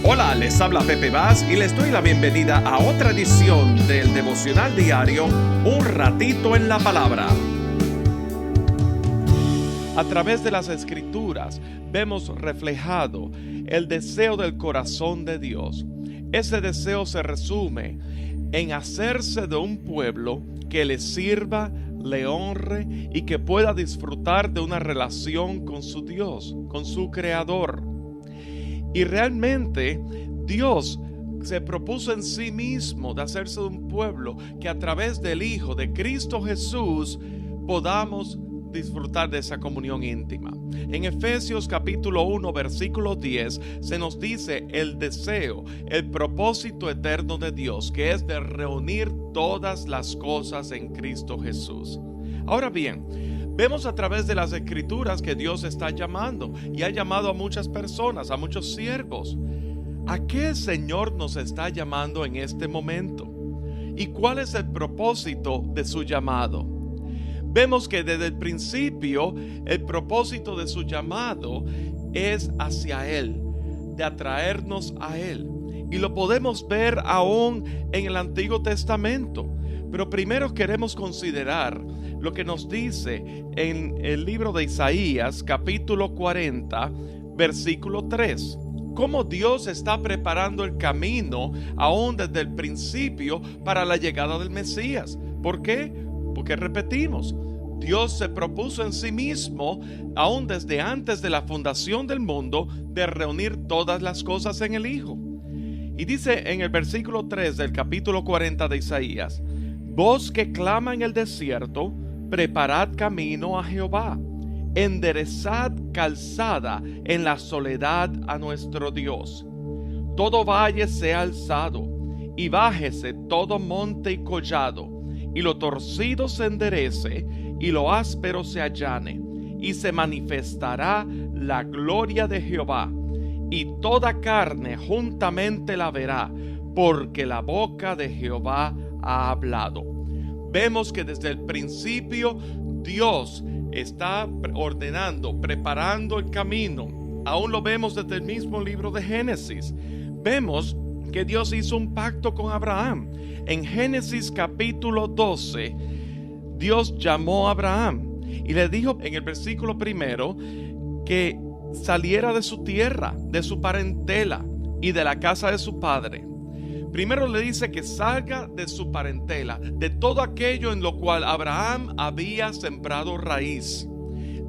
Hola, les habla Pepe Vaz y les doy la bienvenida a otra edición del devocional diario Un Ratito en la Palabra. A través de las Escrituras vemos reflejado el deseo del corazón de Dios. Ese deseo se resume en hacerse de un pueblo que le sirva, le honre y que pueda disfrutar de una relación con su Dios, con su Creador. Y realmente Dios se propuso en sí mismo de hacerse de un pueblo que a través del Hijo de Cristo Jesús podamos disfrutar de esa comunión íntima. En Efesios capítulo 1 versículo 10 se nos dice el deseo, el propósito eterno de Dios, que es de reunir todas las cosas en Cristo Jesús. Ahora bien, vemos a través de las Escrituras que Dios está llamando y ha llamado a muchas personas, a muchos siervos. ¿A qué el Señor nos está llamando en este momento? ¿Y cuál es el propósito de su llamado? Vemos que desde el principio el propósito de su llamado es hacia Él, de atraernos a Él. Y lo podemos ver aún en el Antiguo Testamento. Pero primero queremos considerar lo que nos dice en el libro de Isaías, capítulo 40, versículo 3. Cómo Dios está preparando el camino aún desde el principio para la llegada del Mesías. ¿Por qué? Porque repetimos, Dios se propuso en sí mismo, aún desde antes de la fundación del mundo, de reunir todas las cosas en el Hijo. Y dice en el versículo 3 del capítulo 40 de Isaías: voz que clama en el desierto, preparad camino a Jehová, enderezad calzada en la soledad a nuestro Dios. Todo valle sea alzado, y bájese todo monte y collado, y lo torcido se enderece, y lo áspero se allane, y se manifestará la gloria de Jehová, y toda carne juntamente la verá, porque la boca de Jehová ha hablado. Vemos que desde el principio Dios está ordenando, preparando el camino. Aún lo vemos desde el mismo libro de Génesis. Vemos que Dios hizo un pacto con Abraham. En Génesis capítulo 12, Dios llamó a Abraham y le dijo en el versículo primero que saliera de su tierra, de su parentela y de la casa de su padre. Primero le dice que salga de su parentela, de todo aquello en lo cual Abraham había sembrado raíz.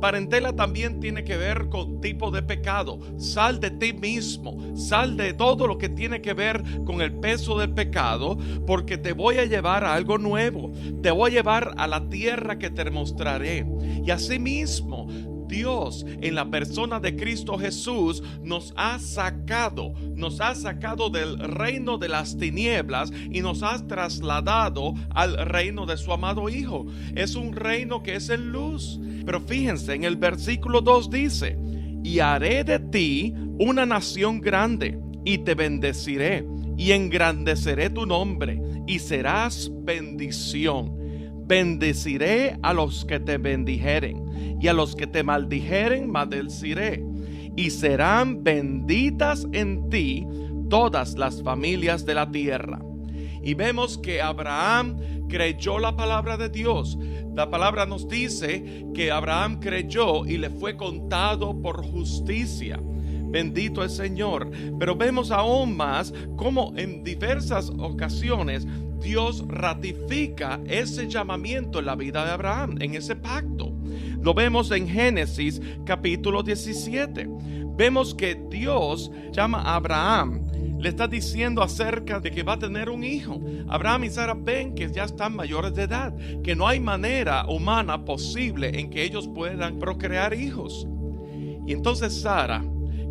Parentela también tiene que ver con tipo de pecado. Sal de ti mismo, sal de todo lo que tiene que ver con el peso del pecado, porque te voy a llevar a algo nuevo. Te voy a llevar a la tierra que te mostraré. Y asimismo, Dios, en la persona de Cristo Jesús, nos ha sacado del reino de las tinieblas y nos ha trasladado al reino de su amado Hijo. Es un reino que es en luz. Pero fíjense, en el versículo 2 dice: y haré de ti una nación grande, y te bendeciré, y engrandeceré tu nombre, y serás bendición. Bendeciré a los que te bendijeren, y a los que te maldijeren maldeciré, y serán benditas en ti todas las familias de la tierra. Y vemos que Abraham creyó la palabra de Dios. La palabra nos dice que Abraham creyó y le fue contado por justicia. Bendito el Señor. Pero vemos aún más cómo en diversas ocasiones Dios ratifica ese llamamiento en la vida de Abraham, en ese pacto. Lo vemos en Génesis capítulo 17. Vemos que Dios llama a Abraham, le está diciendo acerca de que va a tener un hijo. Abraham y Sara ven que ya están mayores de edad, que no hay manera humana posible en que ellos puedan procrear hijos. Y entonces Sara,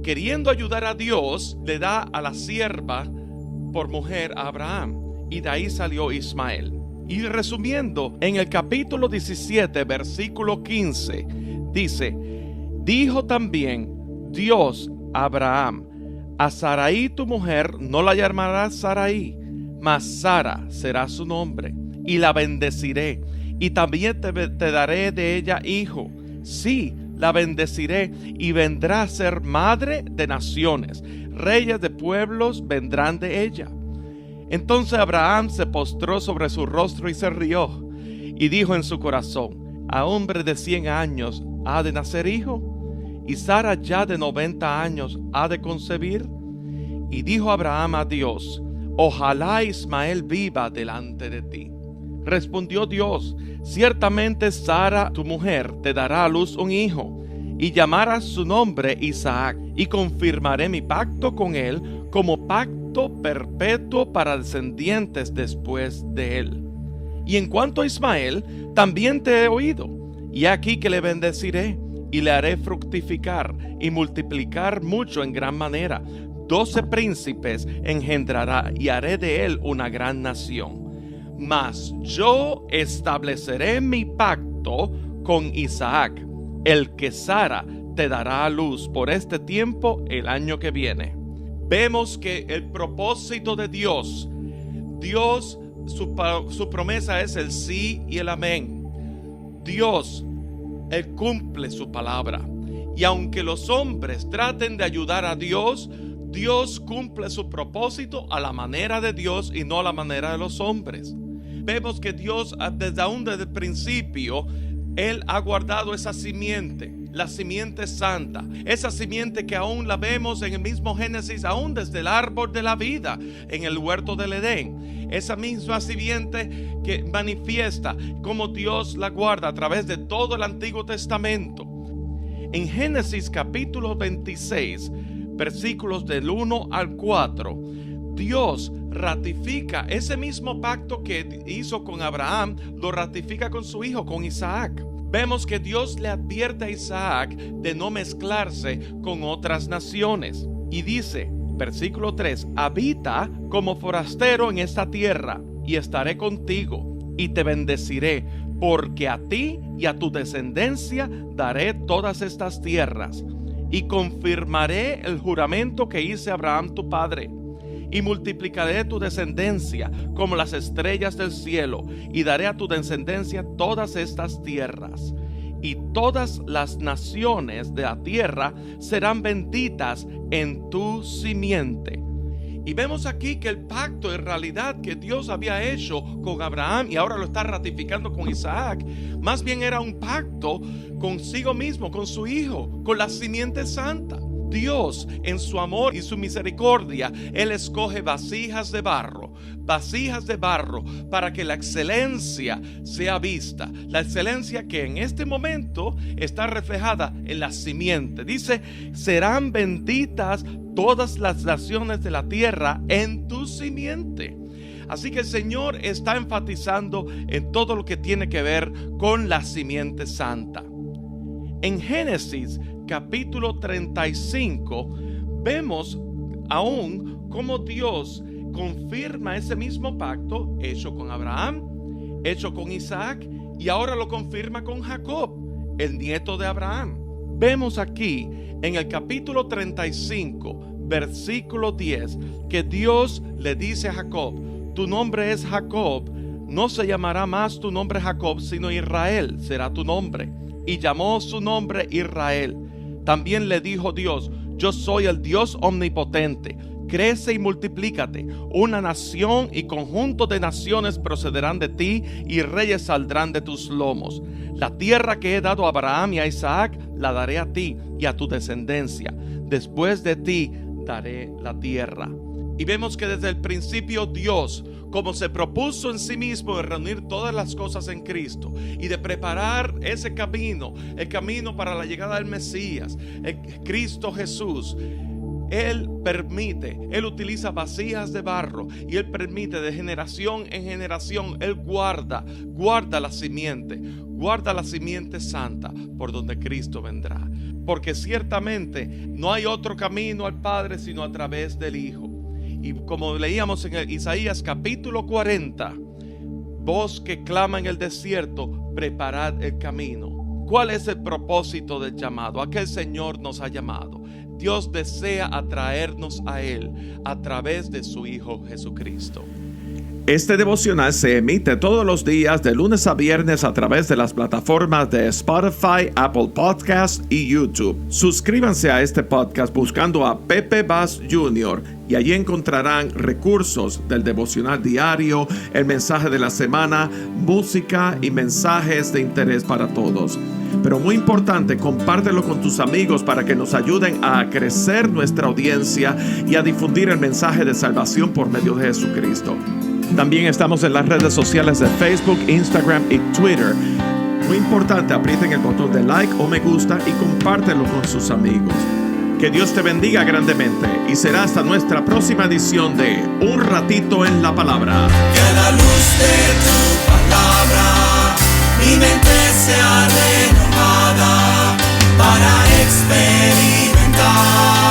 queriendo ayudar a Dios, le da a la sierva por mujer a Abraham. Y de ahí salió Ismael. Y resumiendo, en el capítulo 17, versículo 15, dice: dijo también Dios a Abraham: a Sarai tu mujer no la llamarás Sarai, mas Sara será su nombre, y la bendeciré, y también te daré de ella hijo. Sí, la bendeciré, y vendrá a ser madre de naciones. reyes de pueblos vendrán de ella. Entonces Abraham se postró sobre su rostro y se rió, y dijo en su corazón: ¿a hombre de 100 años ha de nacer hijo? ¿Y Sara ya de 90 años ha de concebir? Y dijo Abraham a Dios: ojalá Ismael viva delante de ti. Respondió Dios: ciertamente Sara tu mujer te dará a luz un hijo, y llamarás su nombre Isaac, y confirmaré mi pacto con él como pacto perpetuo para descendientes después de él. Y en cuanto a Ismael, también te he oído, y aquí que le bendeciré, y le haré fructificar y multiplicar mucho en gran manera. 12 príncipes engendrará, y haré de él una gran nación. Mas yo estableceré mi pacto con Isaac, el que Sara te dará a luz por este tiempo el año que viene. Vemos que el propósito de Dios, su promesa es el sí y el amén. Dios, Él cumple su palabra. Y aunque los hombres traten de ayudar a Dios, Dios cumple su propósito a la manera de Dios y no a la manera de los hombres. Vemos que Dios, desde el principio, Él ha guardado esa simiente, la simiente santa, esa simiente que aún la vemos en el mismo Génesis, aún desde el árbol de la vida en el huerto del Edén. Esa misma simiente que manifiesta cómo Dios la guarda a través de todo el Antiguo Testamento. En Génesis capítulo 26, versículos del 1 al 4, Dios ratifica ese mismo pacto que hizo con Abraham, lo ratifica con su hijo, con Isaac. Vemos que Dios le advierte a Isaac de no mezclarse con otras naciones. Y dice, versículo 3, habita como forastero en esta tierra, y estaré contigo, y te bendeciré, porque a ti y a tu descendencia daré todas estas tierras, y confirmaré el juramento que hice a Abraham tu padre. Y multiplicaré tu descendencia como las estrellas del cielo, y daré a tu descendencia todas estas tierras. Y todas las naciones de la tierra serán benditas en tu simiente. Y vemos aquí que el pacto en realidad que Dios había hecho con Abraham y ahora lo está ratificando con Isaac, más bien era un pacto consigo mismo, con su hijo, con la simiente santa. Dios, en su amor y su misericordia, Él escoge vasijas de barro para que la excelencia sea vista. La excelencia que en este momento está reflejada en la simiente. Dice, serán benditas todas las naciones de la tierra en tu simiente. Así que el Señor está enfatizando en todo lo que tiene que ver con la simiente santa. En Génesis capítulo 35 vemos aún cómo Dios confirma ese mismo pacto hecho con Abraham, hecho con Isaac, y ahora lo confirma con Jacob, el nieto de Abraham. Vemos aquí en el capítulo 35, versículo 10, que Dios le dice a Jacob: tu nombre es Jacob, no se llamará más tu nombre Jacob, sino Israel será tu nombre. Y llamó su nombre Israel. También le dijo Dios: yo soy el Dios omnipotente, crece y multiplícate. Una nación y conjunto de naciones procederán de ti, y reyes saldrán de tus lomos. La tierra que he dado a Abraham y a Isaac la daré a ti y a tu descendencia. Después de ti daré la tierra. Y vemos que desde el principio Dios, como se propuso en sí mismo de reunir todas las cosas en Cristo y de preparar ese camino, el camino para la llegada del Mesías, Cristo Jesús, Él utiliza vasijas de barro, y Él permite de generación en generación, Él guarda la simiente santa por donde Cristo vendrá. Porque ciertamente no hay otro camino al Padre sino a través del Hijo. Y como leíamos en Isaías capítulo 40, voz que clama en el desierto, preparad el camino. ¿Cuál es el propósito del llamado? ¿A qué el Señor nos ha llamado? Dios desea atraernos a Él a través de su Hijo Jesucristo. Este devocional se emite todos los días de lunes a viernes a través de las plataformas de Spotify, Apple Podcasts y YouTube. Suscríbanse a este podcast buscando a Pepe Bass Jr. y allí encontrarán recursos del devocional diario, el mensaje de la semana, música y mensajes de interés para todos. Pero muy importante, compártelo con tus amigos para que nos ayuden a crecer nuestra audiencia y a difundir el mensaje de salvación por medio de Jesucristo. También estamos en las redes sociales de Facebook, Instagram y Twitter. Muy importante, aprieten el botón de like o me gusta y compártelo con sus amigos. Que Dios te bendiga grandemente y será hasta nuestra próxima edición de Un Ratito en la Palabra. Que a la luz de tu palabra mi mente sea renovada para experimentar